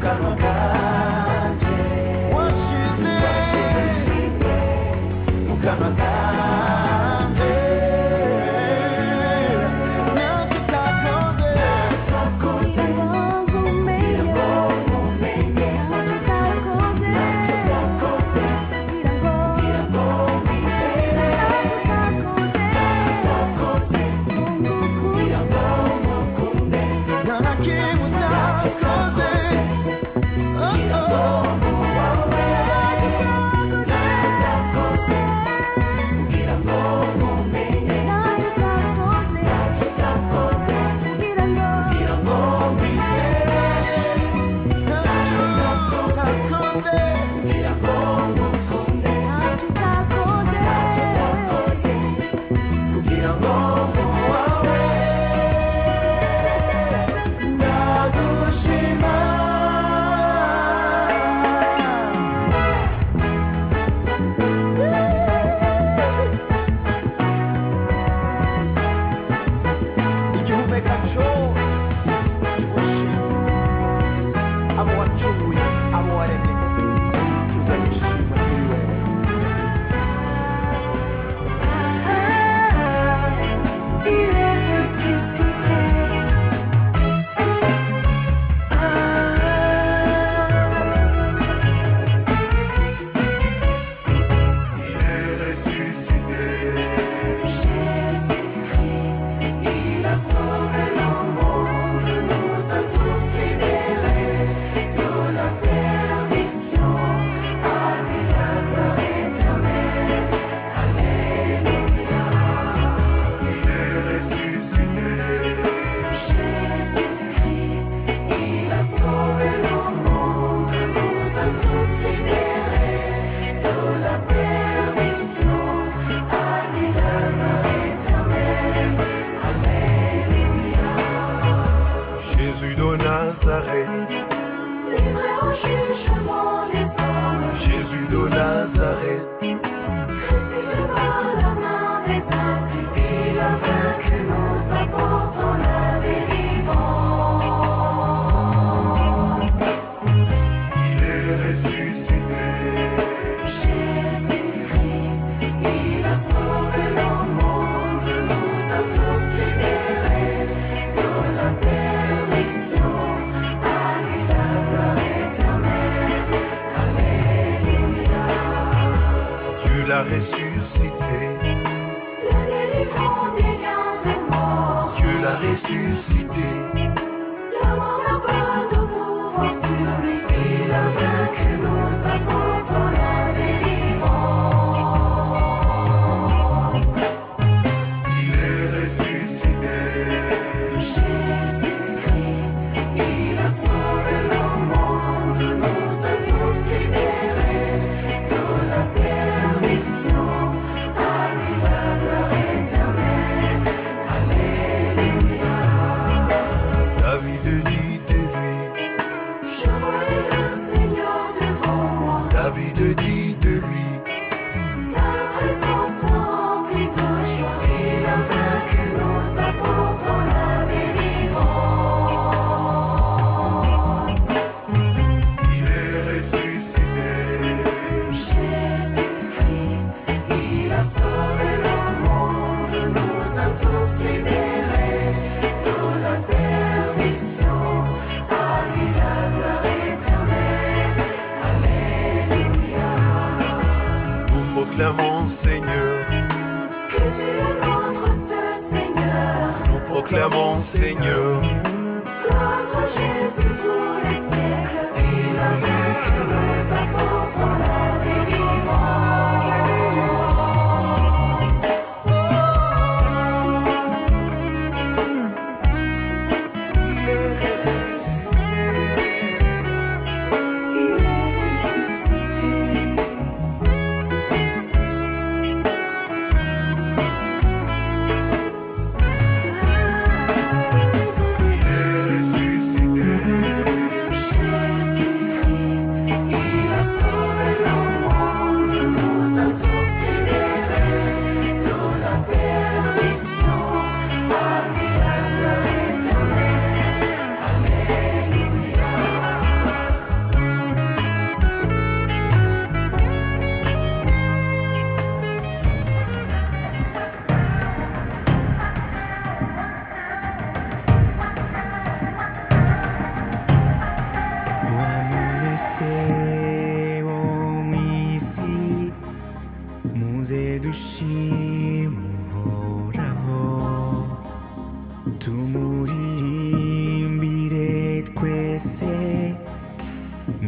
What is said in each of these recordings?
kanwa kanje washize mu kanwa kanje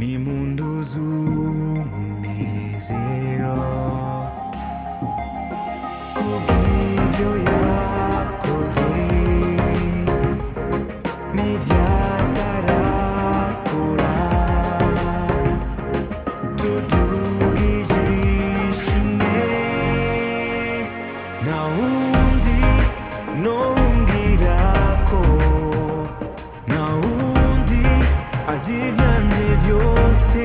n'impundu z'umunezero kubw'ibyo yakoze n'iby'atarakora tuduhije ishimwe nta wundi n'umbwira ko nta wundi azi ibyanjye byose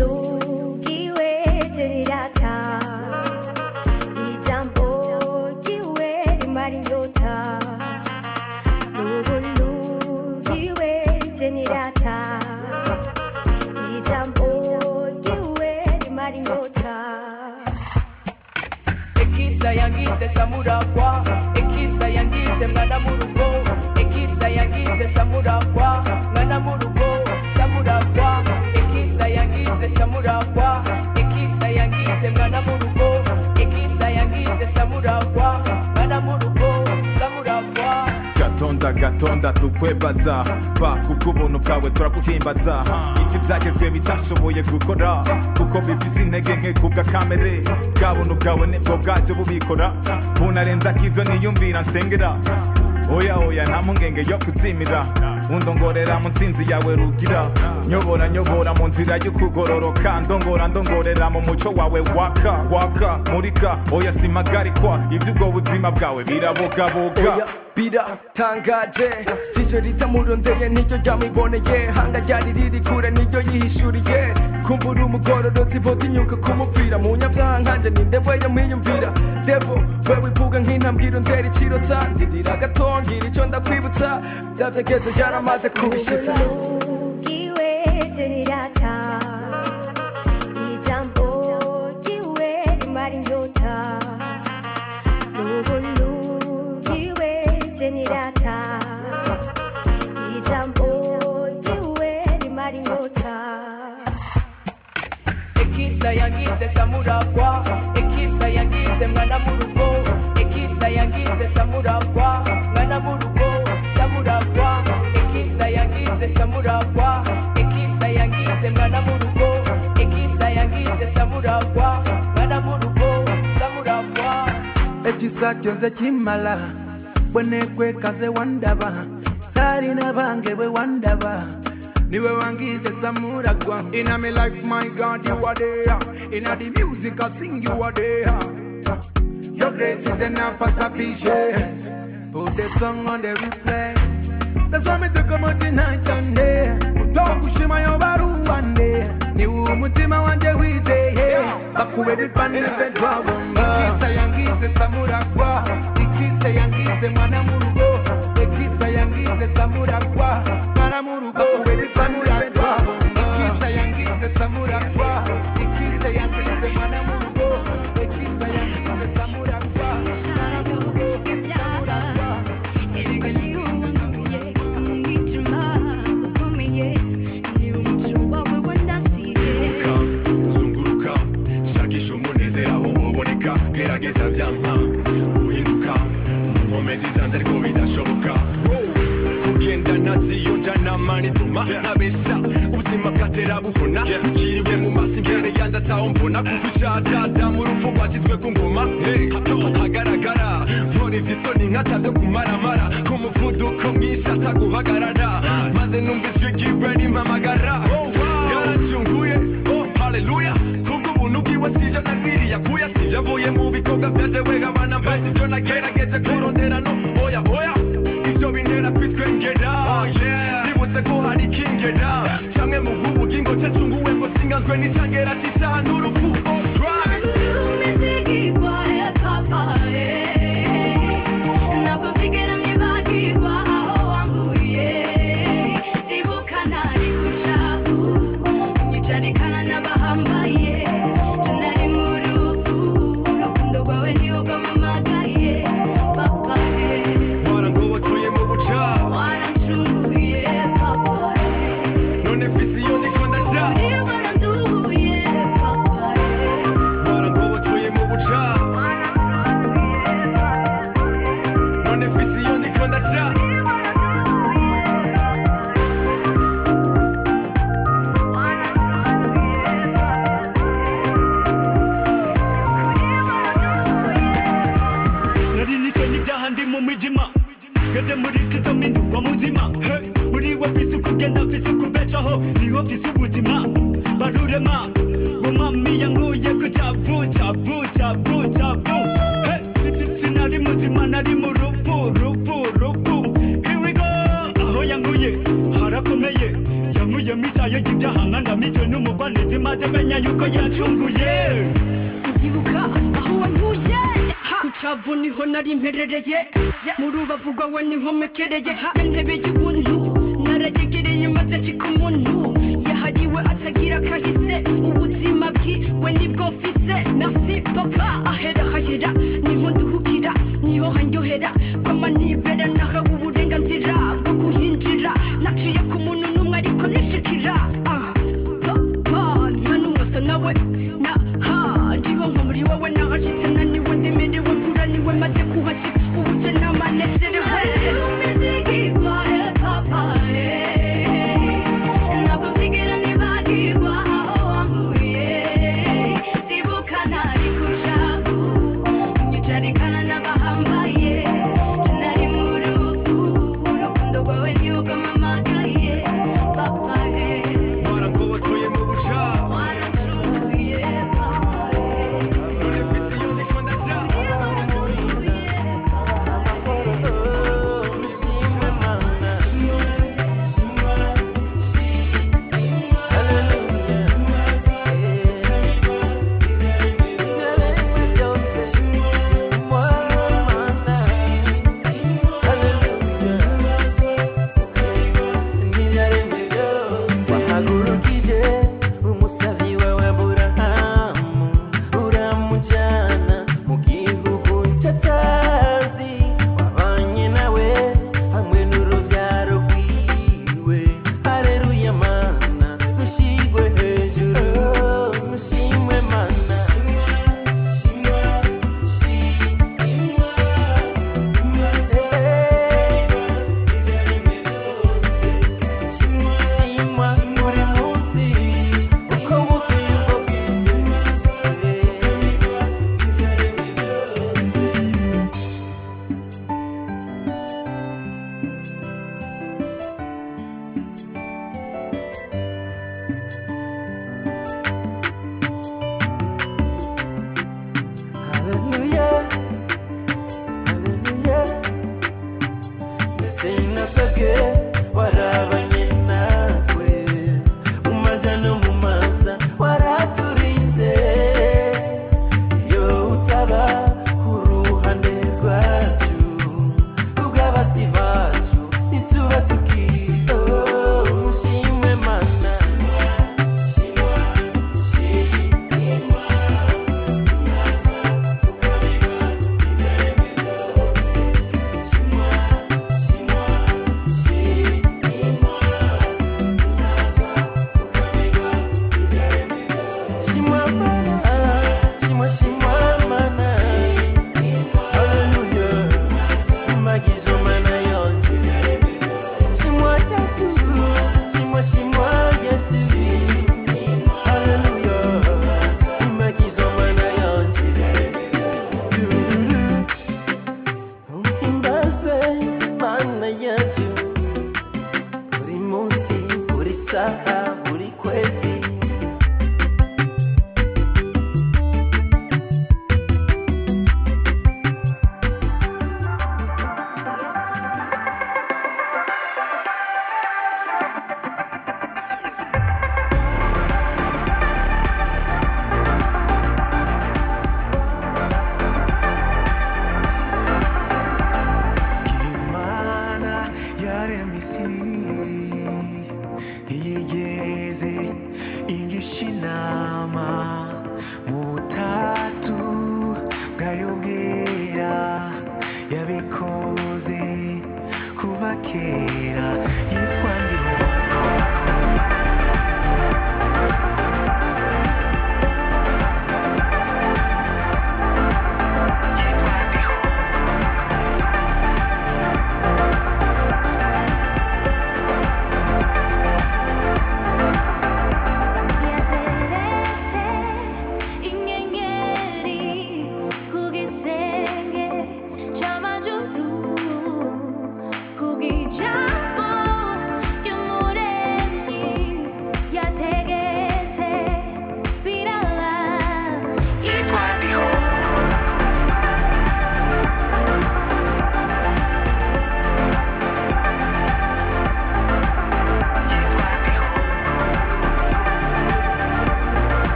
누구누기we 들이라타 이잠보기we 말이 좋다 누구누기we 들이라타 이잠보기we 말이 좋다 Ekisa yangize samurakwa Ekisa yangize mwana murugo Ekisa yangize samurakwa mwana murugo samurakwa Ekisa yangize samurakwa Ekisa yangize mwana murugo Ekisa yangize samurakwa mwana murugo samurakwa gatonda tukwebaza ba kubw'ubuntu bwawe turaguhimbaza ivyo vyagezwe bitashoboye gukora kuko bifise intege nke kubwa kamere bwa buntu bwawe nibwo bwaje bubikora bunarenza k'ivyo niyumvira nsengera oya nta mpungenge yo kuzimira undongorera mu ntsinzi yawe rugira nyobora mu nzira y'ukugororoka ndongorera mu muco wawe waka murika oya simagarikwa ivy'ubwo buzima bwawe birabogaboga biratangaje ijyo ritamurondeye niryo ryamwiboneye hanga ryari riri kure niryo yihishuriye kumbura umugororotsi voga inyuka kumupfira mu nyabyaha nkanje ninde we yamwiyumvira devo wewe ivuga nk'intambwiro ndera ikirota ndirira gatongira icyo ndakwibutsa byategeze byaramaze kubishitsa 누구누기we 들이라타 이잠보기we 말이 좋다 누구누기we 들이라타 이잠보기we 말이 좋다 Ekisa yangize samurakwa Ekisa yangize mwana murugo Ekisa yangize samurakwa mwana murugo samurakwa Ekisa yangize samurakwa Ekisa yangize mwana murugo Ekisa yangize samurakwa mwana murugo samurakwa ekisa kyonze kimala bwenekwekaze wandaba sarina bange bwe wandaba niwe wangize samuragwa in a me life my God you are there in a the music I sing you are there your grace is enough for sufficient put the song on the replay that's why me to come out tonight and day don't push my obaru one day ni umutima wanje wizeye bakubera ipande fedwa bomba ikisa yangize samuragwa ikisa yangize mwana murugo ikisa yangize samuragwa mwana murugo bakubera ipande fedwa ikisa yangize samuragwa ikisa yangize mwana murugo ikisa yangize samuragwa mwana murugo zunguruka shakisha umunezero aho uboneka gerageza byampa uhinduka nkomezi zanjye ariko bidashoboka kugenda ntaziyonja namani ituma ntabesha ubuzima bwatera buhona ukiriwe mu maso imbere yanjye ataho mbona kuko ushakata mu rupfu rwashyizwe ku ngoma hato hagaragara nkora ivy'isoni nkataze kumaramara ku muvuduko mwinshi ataguhagarara maze numva ijwi ryiwe rimpamagara yaracunguye haleluya kubw'ubuntu bwiwe sivyo nagwiriye akuya sivyo avuye mu bikorwa vyaje we abana mbaye sivyo nagerageje kurondera no oya ivyo bintera kwitwengera nibutse ko hari ikingera camwe mu bw'ubugingo cacunguwe ngo singanzwe n'icangera c'isaha n'urupfu Here we go, aho yanguye harakomeye yankuye mitayo y'ibyaha ubuzima ndemenya yuko yacunguye ndibuka aho wantuye kucavu niho nari mperereye mu rubavu rwawe niho mekereye intebe y'ubuntu narayegereye maze nshika umuntu yahariwe atagira kahise ubuzima bwiwe nibwo mfise merci papa ahera hahera niho nduhukira niho handyohera kwama nibera nahawe uburenganzira bwo kuhinjira naciye ku muntu n'umwe ariko nishikira papa nta n'umwe asa nawe ndiho nko muri wowe nahashitse naniwe ndemerewe mvuraniwe maze kuhashitse ubuje n'amanezerewe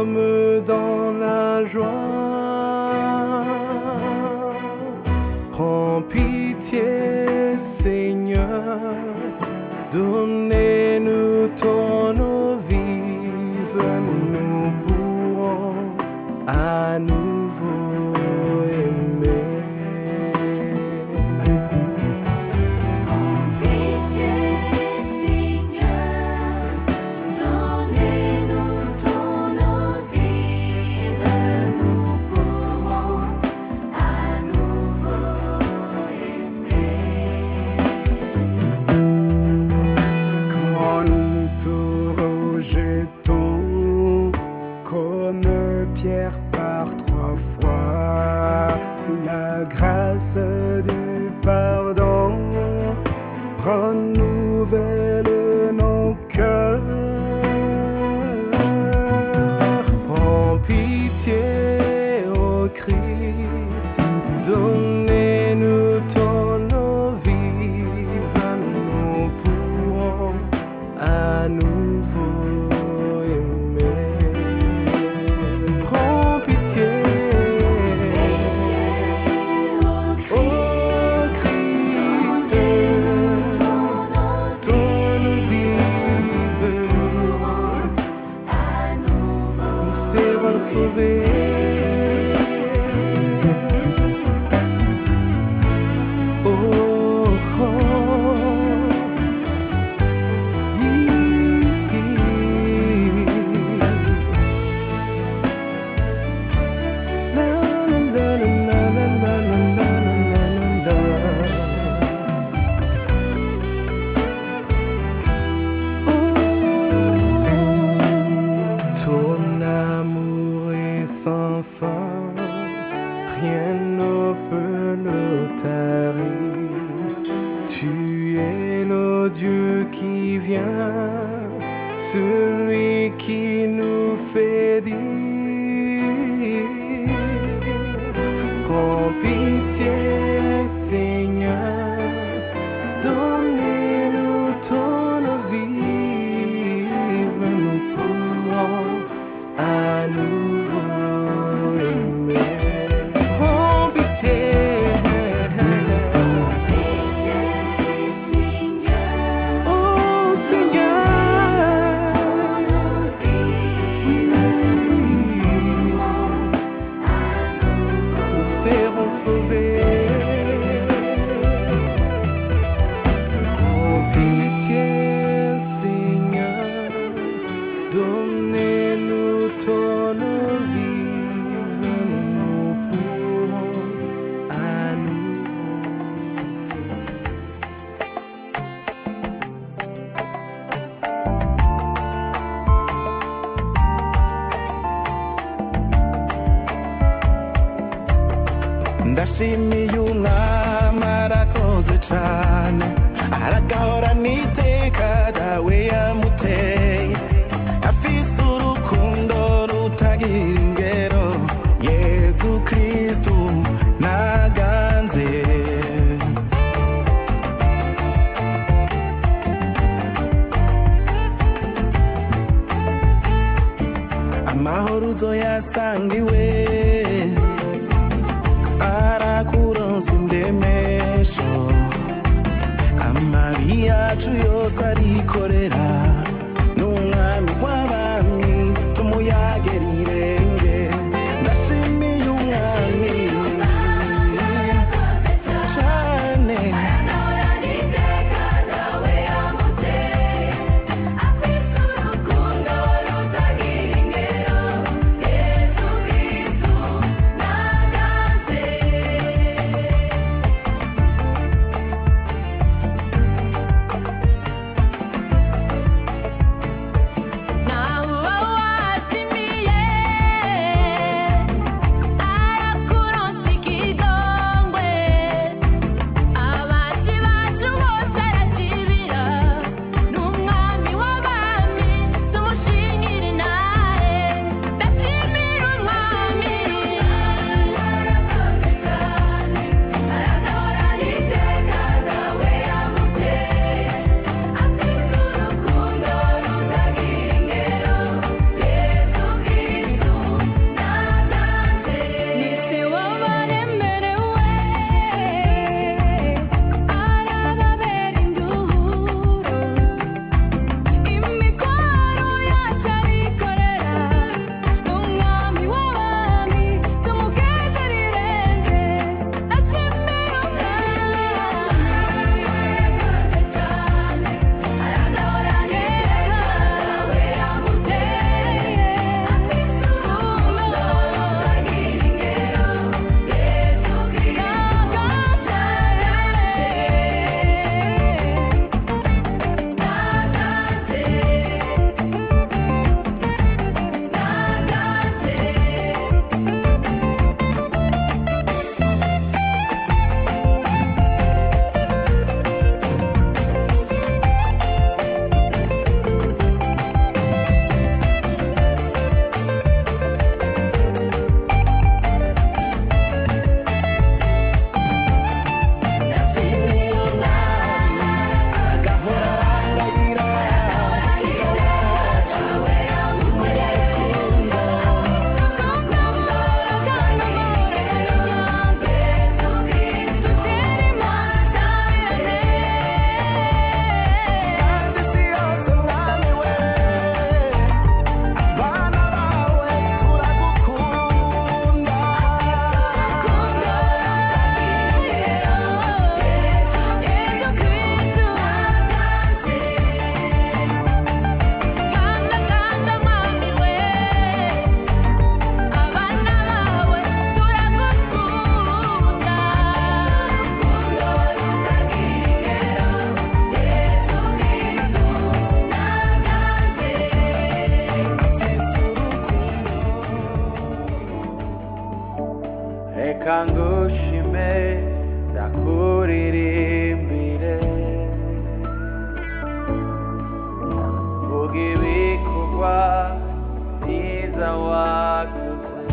comme dans la joie. Prends pitié, Seigneur, donnez-nous ton eau vive, nous pourrons à nouveau aimer. Pierre par 3 fois, la grâce du pardon renouvelle nos cœurs. Prends pitié, ô Christ, donnez-nous ton eau vive, nous pourrons à nouveau aimer. Rien ne peut le tarir. Tu es le Dieu qui vient, celui qui nous fait dire. Prends pitié, Seigneur, donnez-nous ton eau vive, nous pourrons à nouveau aimer. Donnez-nous ton eau vive, nous pourrons à nouveau. Ndashimiye umwami arakoze cane, aragahorana iteka dawe yamuteye. Afise urukundo rutagira ingero, Yesu Kristu naganze. Amahoro uzoyasanga iwe, arakuronsa indemesho, amabi yacu yose arikorera. N'umwami w'abami tumuyagera irenge, ndashimiye umwami cane. Now, oh, I see me, yeah. reka ngushime ndakuririmbire vuga ibikorwa byiza wakoze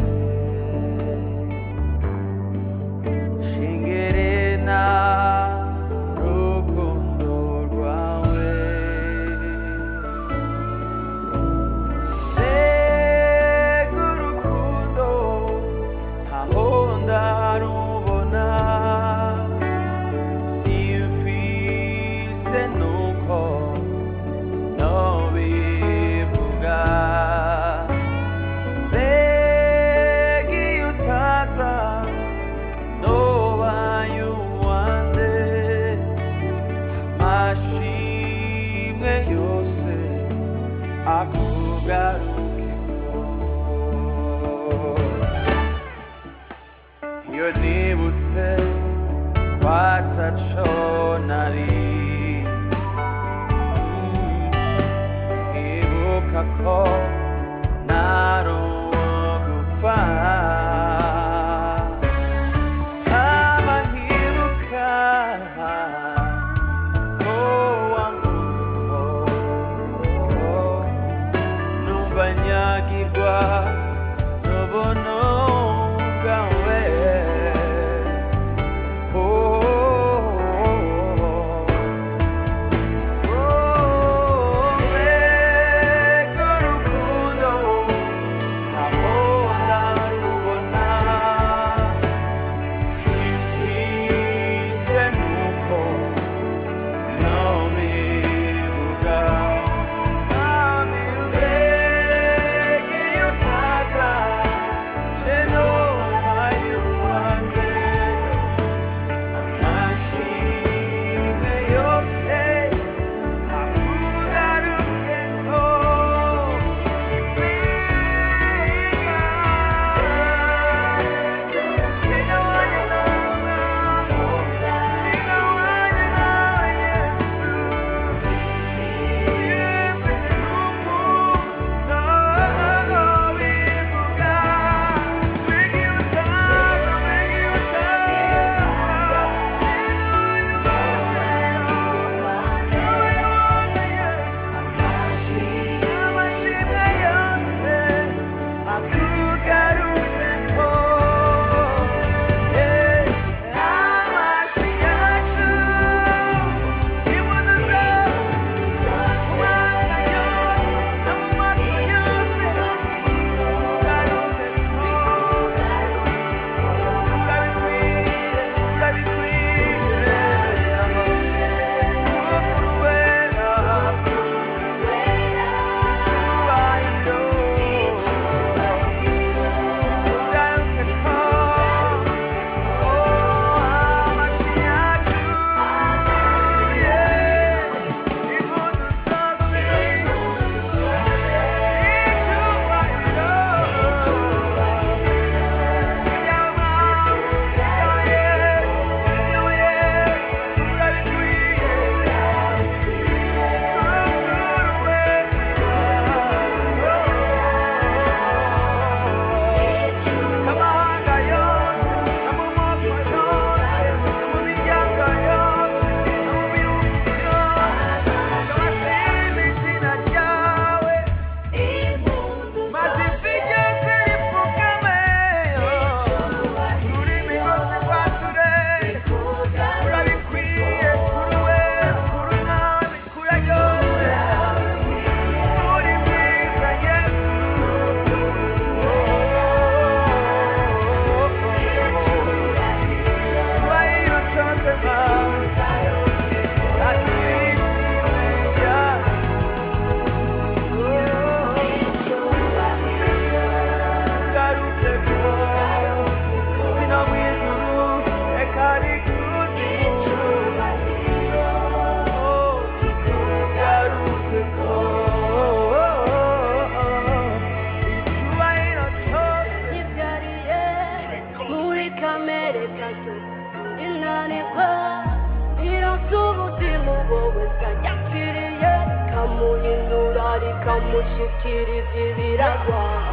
shingerena rukundo rwawe sega urukundo aho ndarubona simfise nuko nobivuga mbega iyo utaza nobaye uwanjye amashimwe yose akugarukeko iyo nibutse kwataco nari ibuka ko naruwo gupfa haba nkibuka ko wanguko numva nyagirwa n'ubuntu bwawe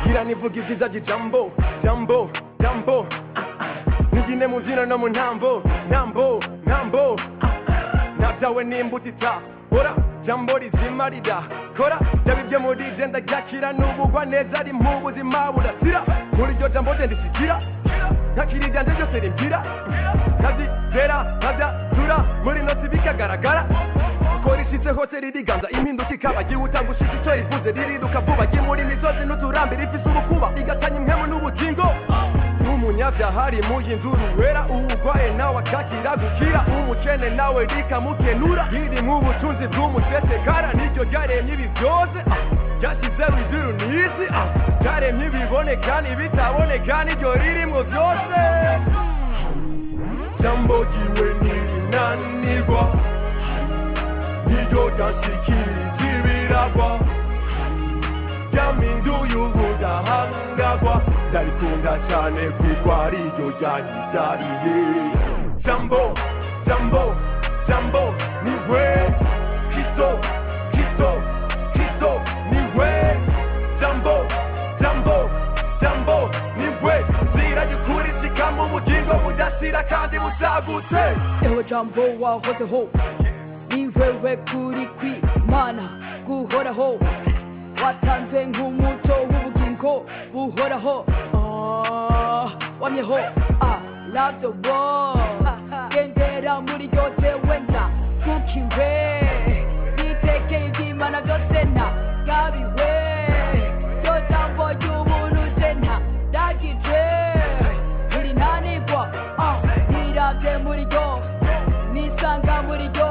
Gira nivuga ibyiza by'ijambo jambo jambo Igine mu mbyino no mu ntambo nabyawe n'imbutita ora jambo rizima ridakora byaba ibyo muri jenda ryakira n'ubugwa neza ari mu buzima budasira muri iryo jambo ndishikira ntakiri ryanje ryose rimbwira nkazizera nkabyatura muri notsi bikagaragara ko rishize hose ririganza impinduka ikaba gihuta gushika icyo rivuze ririruka vuba muri misozi n'uturambi rifise urukuba rigatanya impemu n'ubugingo umunyabyaha ari mu y'inzuru wera uwugwaye nawe akakira gukira umukene nawe rikamukenura riri mu butunzi bw'umusesekara niryo ryaremye ibi byose ryashyizeho ijuru n'isi ryaremye ibiboneka n'ibitaboneka niryo ririmwo byose jambo jiwe ntirinanirwa niryo ryanshikiriza ibiragwa ryaminduye ubudahangagwa ndarikunda cyane kuko ari iryo ryanyizariye jambo niwe Kristo niwe jambo niwe zira y'ukuri zikama ubugingo budashira kandi busagutse ewe jambo wahozeho ni wewe kuri kw'Imana guhoraho watanze nk'umuco w'ubugingo buhoraho wamyeho love the world gendera muri ryose wenda kukiwe nitekeye iby'Imana byose nta gabiwe ryo jambo ry'ubuntu je nta dagije ntirinanirwa nirabye muri ryo nisanga muri ryo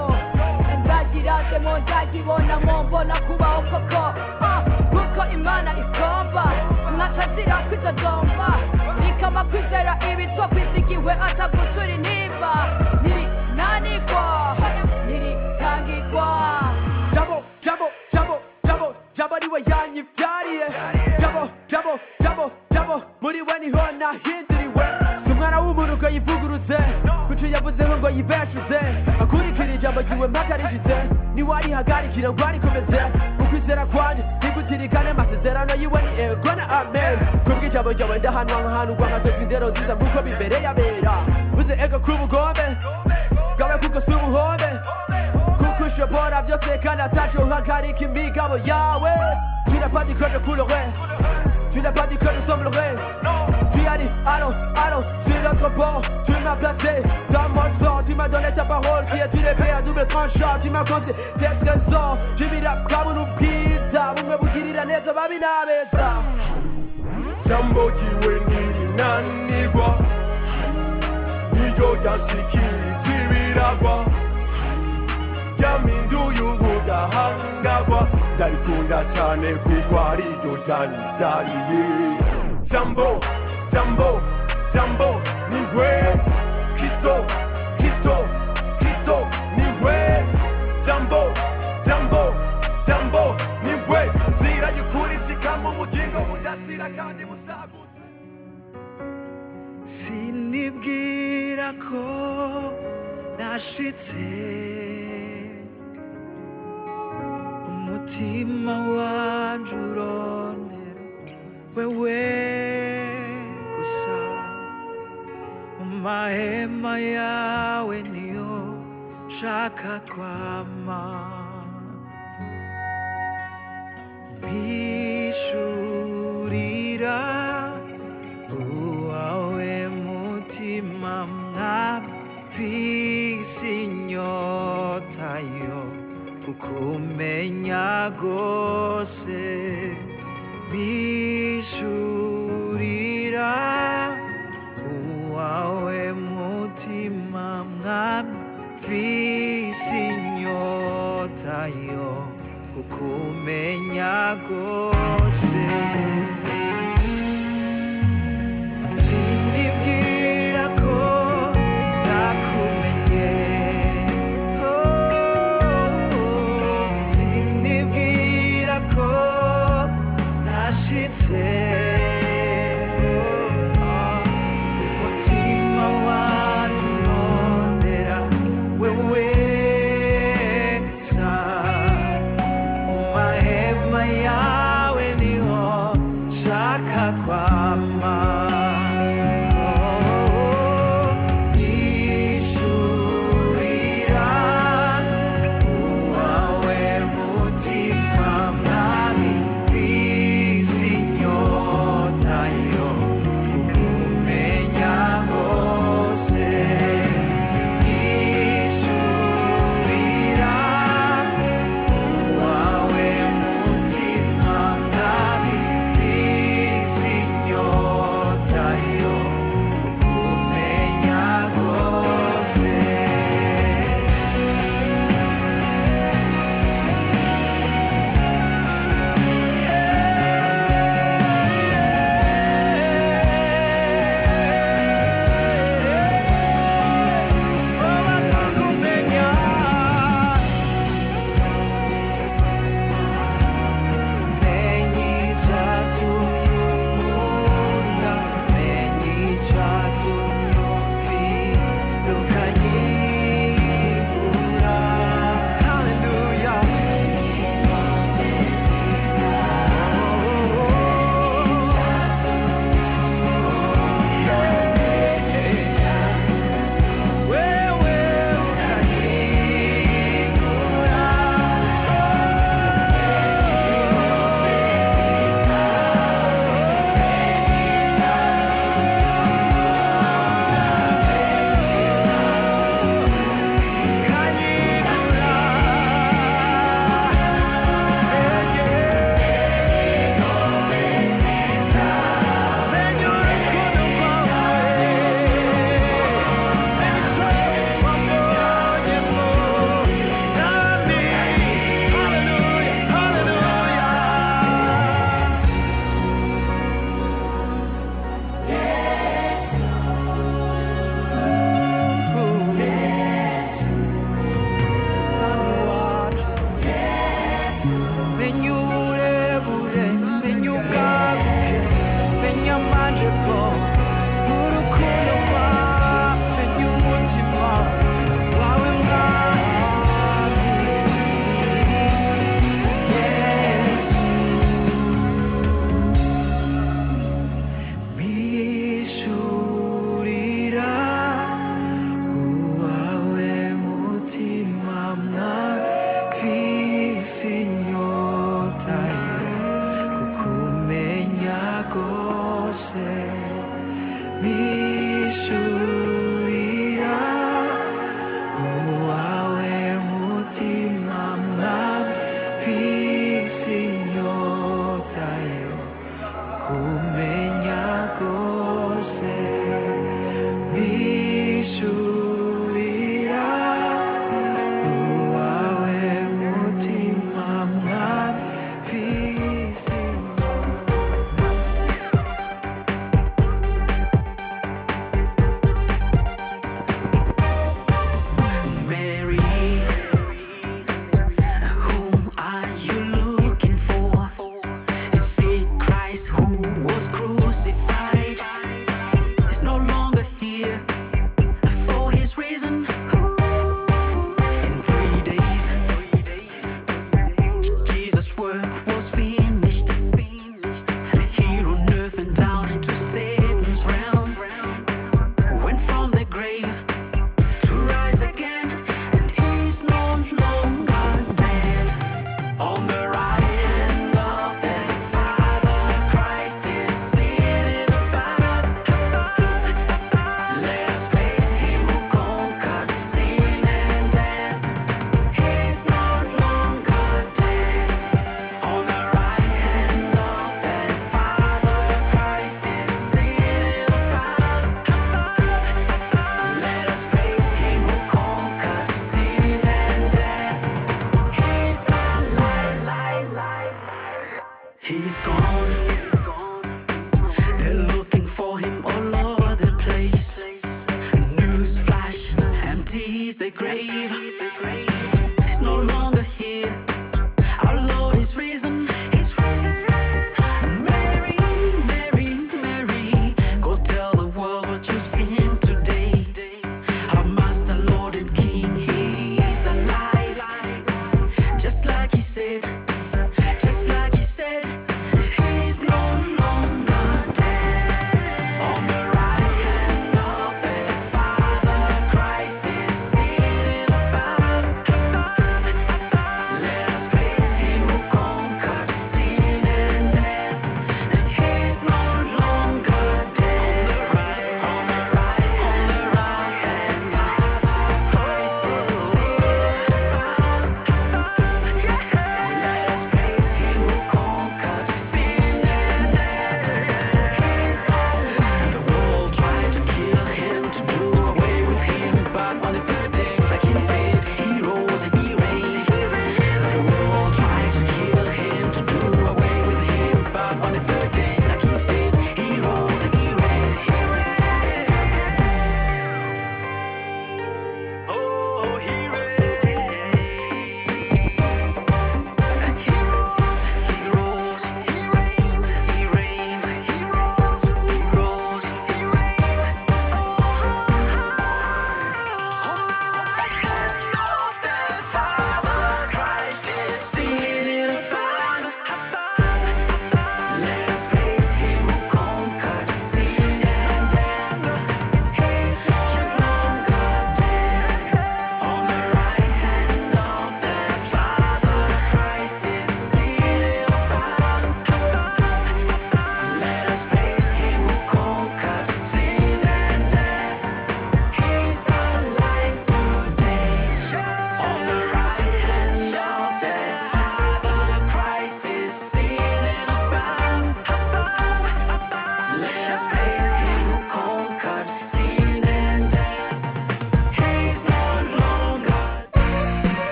ndagirasemo ndagibonamo mbona kubaho koko kuko Imana ikomba nkatazira kwitozomba ikama kwizera ibitwa kwisigiwe atagusura intimba ntirinanirwa ntiritangirwa jabo niwe yanyibyariye jabo muri we niho nahinduriwe si umwana w'umuntu ngo yivuguruze kuco yavuzeho ngo yibeshuze akurikira ijambo ryiwe mpagarishije niwarihagarikira ngo arikomeze ukwizera kwanje nigutirikane amasezerano yiwe ni ego na amen kubw'ijambo ryawe ndahanwa nkahanurwa nkazozwa indero nziza nk'uko bibereye abera uze ego k'ubugombe bwawe kuko si ubuhombe kuko ushobora byose kandi ataco uhagarika imigabo yawe tu n'as pas dit que je coulerais tu n'as pas dit que je semblerais tu as dit allons sur notre bord tu m'as placé dans mon sort tu m'as donné ta parole qui est une épée à double tranchant tu m'as compté tes trésors jibira kabunu bwiza bumwe bugirira neza babi n'abeza jambo jiwe ntirinanirwa niryo ryanshikiriza ibiragwa ryaminduye ubudahangagwa ndarikunda cyane kuko ari iryo ryanyizariye jambo niwe Kristo niwe jambo niwe zira y'ukuri zikama ubugingo budashira kandi busagutse sinibwira ko nashitse umutima wanje urondera wewe gusa mu mahema yawe niyo nshaka kwama mpishurira uwawe mutima mfise inyota yo kukumenya gose mpishurira uwawe mutima mfise inyota yo kukumenya gose